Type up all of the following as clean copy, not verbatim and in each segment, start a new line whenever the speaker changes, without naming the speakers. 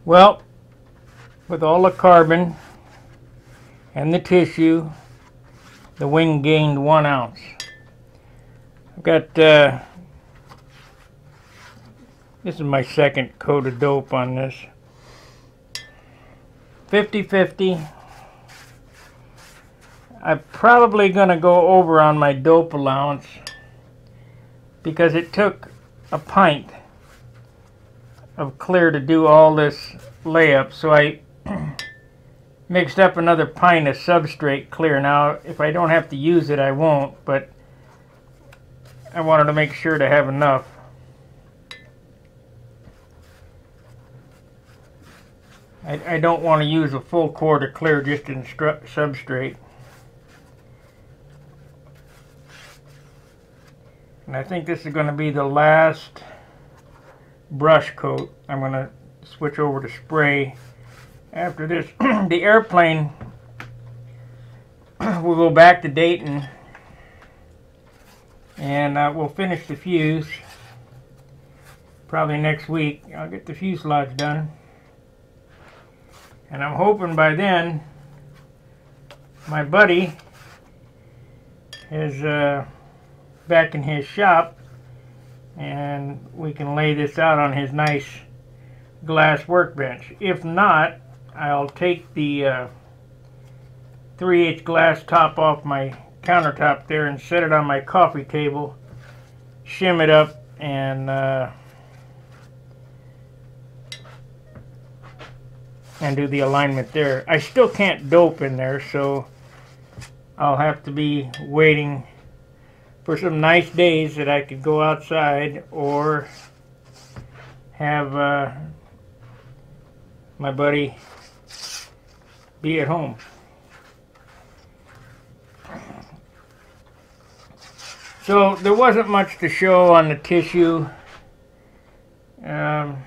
Well, with all the carbon and the tissue, the wing gained 1 ounce. I've got, this is my second coat of dope on this. 50-50. I'm probably going to go over on my dope allowance because it took a pint of clear to do all this layup, so I mixed up another pint of substrate clear. Now if I don't have to use it I won't, but I wanted to make sure to have enough. I don't want to use a full quart of clear just in substrate. And I think this is going to be the last brush coat. I'm going to switch over to spray after this. The airplane will go back to Dayton, and we'll finish the fuse probably next week. I'll get the fuselage done, and I'm hoping by then my buddy is back in his shop and we can lay this out on his nice glass workbench. If not, I'll take the 3/8 glass top off my countertop there and set it on my coffee table, shim it up, and do the alignment there. I still can't dope in there, so I'll have to be waiting for some nice days that I could go outside or have my buddy be at home. So there wasn't much to show on the tissue. I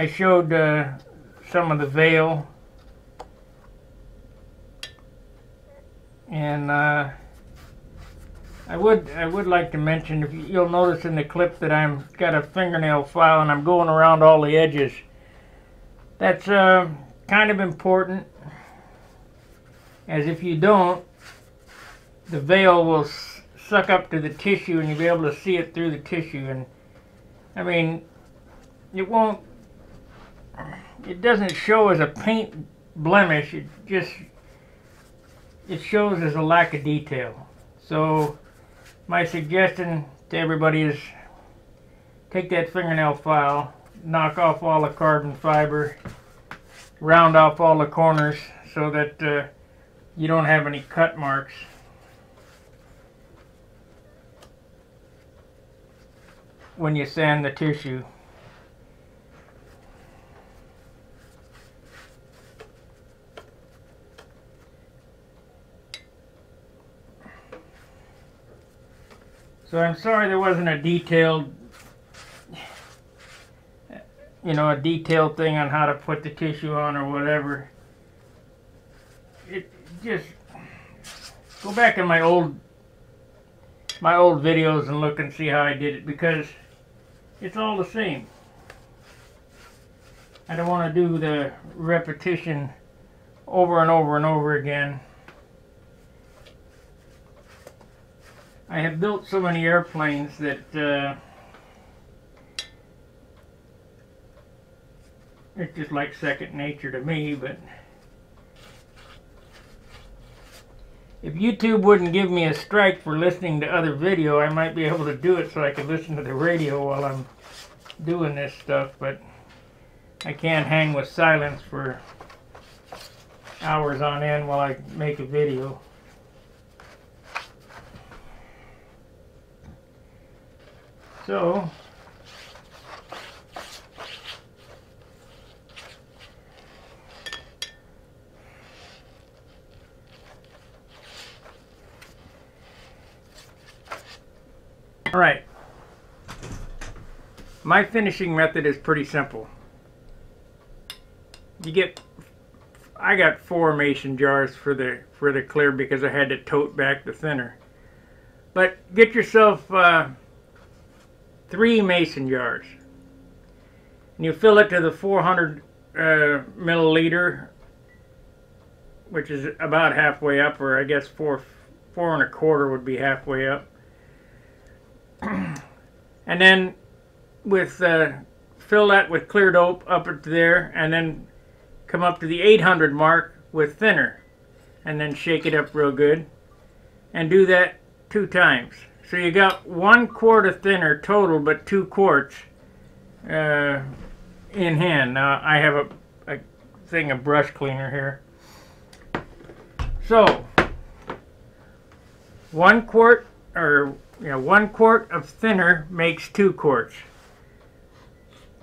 showed some of the veil, and I would like to mention, if you'll notice in the clip that I'm got a fingernail file and I'm going around all the edges. That's kind of important, as if you don't, the veil will suck up to the tissue and you'll be able to see it through the tissue. And I mean, it doesn't show as a paint blemish, it shows as a lack of detail. So my suggestion to everybody is take that fingernail file, knock off all the carbon fiber, round off all the corners so that you don't have any cut marks. When you sand the tissue. So I'm sorry there wasn't a detailed, a detailed thing on how to put the tissue on or whatever. It just, go back in my old videos and look and see how I did it, because it's all the same. I don't want to do the repetition over and over and over again. I have built so many airplanes that it's just like second nature to me. But if YouTube wouldn't give me a strike for listening to other video, I might be able to do it so I can listen to the radio while I'm doing this stuff. But I can't hang with silence for hours on end while I make a video. So all right, my finishing method is pretty simple. I got 4 mason jars for the clear because I had to tote back the thinner. But get yourself 3 mason jars, And you fill it to the 400 milliliter, which is about halfway up, or I guess four and a quarter would be halfway up. And then with fill that with clear dope up to there, and then come up to the 800 mark with thinner, and then shake it up real good, and do that 2 times. So you got 1 quart of thinner total, but 2 quarts in hand. Now I have a thing of brush cleaner here. So 1 quart, or 1 quart of thinner makes 2 quarts.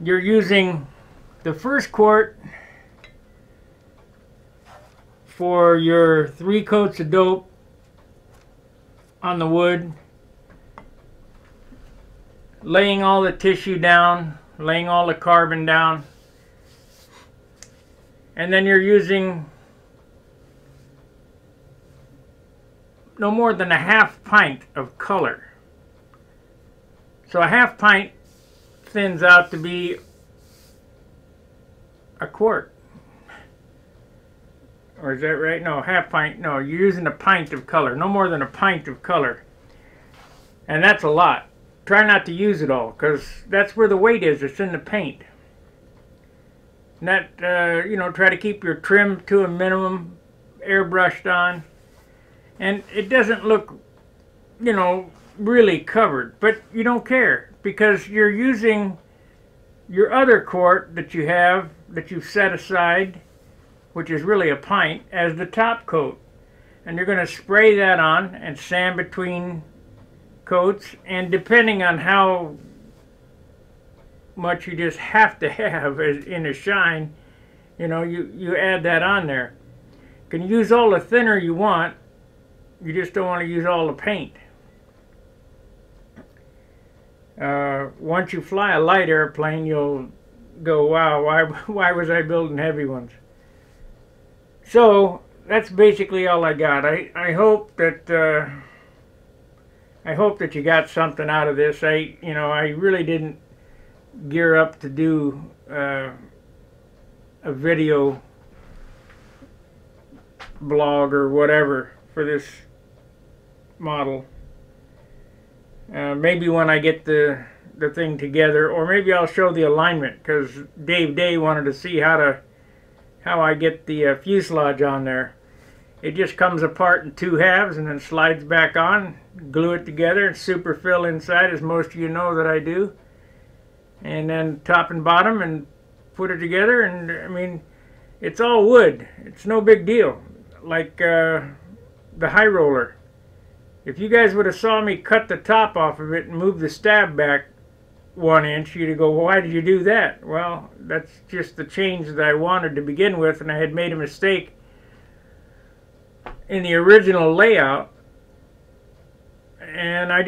You're using the first quart for your 3 coats of dope on the wood, laying all the tissue down, laying all the carbon down, and then you're using no more than a half pint of color. So a half pint thins out to be a quart. Or is that right? No, half pint. No, you're using a pint of color. No more than a pint of color. And that's a lot. Try not to use it all, because that's where the weight is. It's in the paint. And that, try to keep your trim to a minimum, airbrushed on. And it doesn't look, really covered. But you don't care, because you're using your other quart that you have, that you've set aside, which is really a pint, as the top coat. And you're going to spray that on and sand between coats, and depending on how much you just have to have in a shine, you add that on there. You can use all the thinner you want, you just don't want to use all the paint. Once you fly a light airplane, you'll go, wow, why was I building heavy ones? So that's basically all I got. I hope that you got something out of this. I really didn't gear up to do a video blog or whatever for this model. Maybe when I get the thing together, or maybe I'll show the alignment, because Dave Day wanted to see how I get the fuselage on there. It just comes apart in 2 halves and then slides back on, glue it together, and super fill inside, as most of you know that I do, and then top and bottom, and put it together. And I mean, it's all wood. It's no big deal. Like the high roller. If you guys would have saw me cut the top off of it and move the stab back 1 inch, you'd go, well, why did you do that? Well, that's just the change that I wanted to begin with, and I had made a mistake in the original layout, and I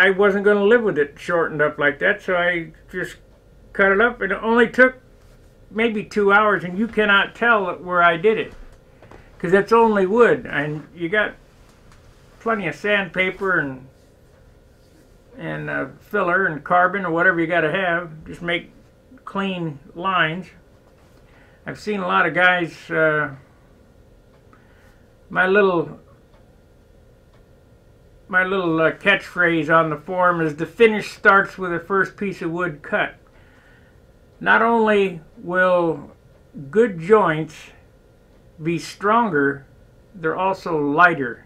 wasn't going to live with it shortened up like that, so I just cut it up, and it only took maybe 2 hours, and you cannot tell where I did it, because it's only wood, and you got plenty of sandpaper and filler and carbon or whatever you got to have. Just make clean lines. I've seen a lot of guys. My little catchphrase on the forum is, the finish starts with the first piece of wood cut. Not only will good joints be stronger, they're also lighter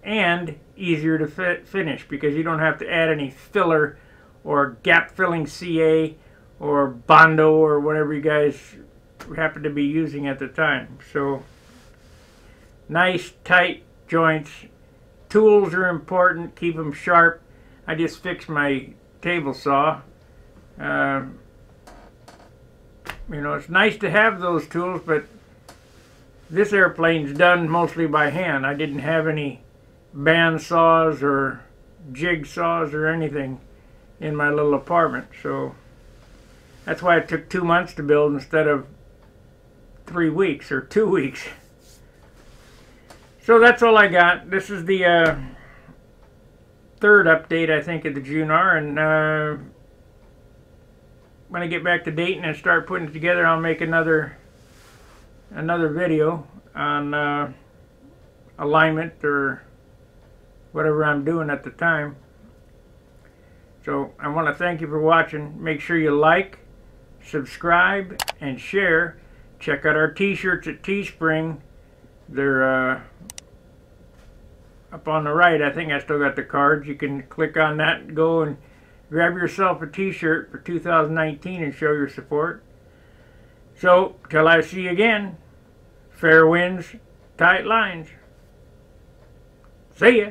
and easier to finish, because you don't have to add any filler or gap filling CA or Bondo or whatever you guys happen to be using at the time. So nice tight joints. Tools are important, keep them sharp. I just fixed my table saw. It's nice to have those tools, but this airplane's done mostly by hand. I didn't have any band saws or jig saws or anything in my little apartment, so that's why it took 2 months to build instead of 3 weeks or 2 weeks. So that's all I got. This is the 3rd update, I think, of the Junar, and when I get back to Dayton and start putting it together, I'll make another video on alignment or whatever I'm doing at the time. So I want to thank you for watching. Make sure you like, subscribe, and share. Check out our t-shirts at Teespring. They're up on the right. I think I still got the cards. You can click on that and go and grab yourself a t-shirt for 2019 and show your support. So, till I see you again, fair winds, tight lines. See ya.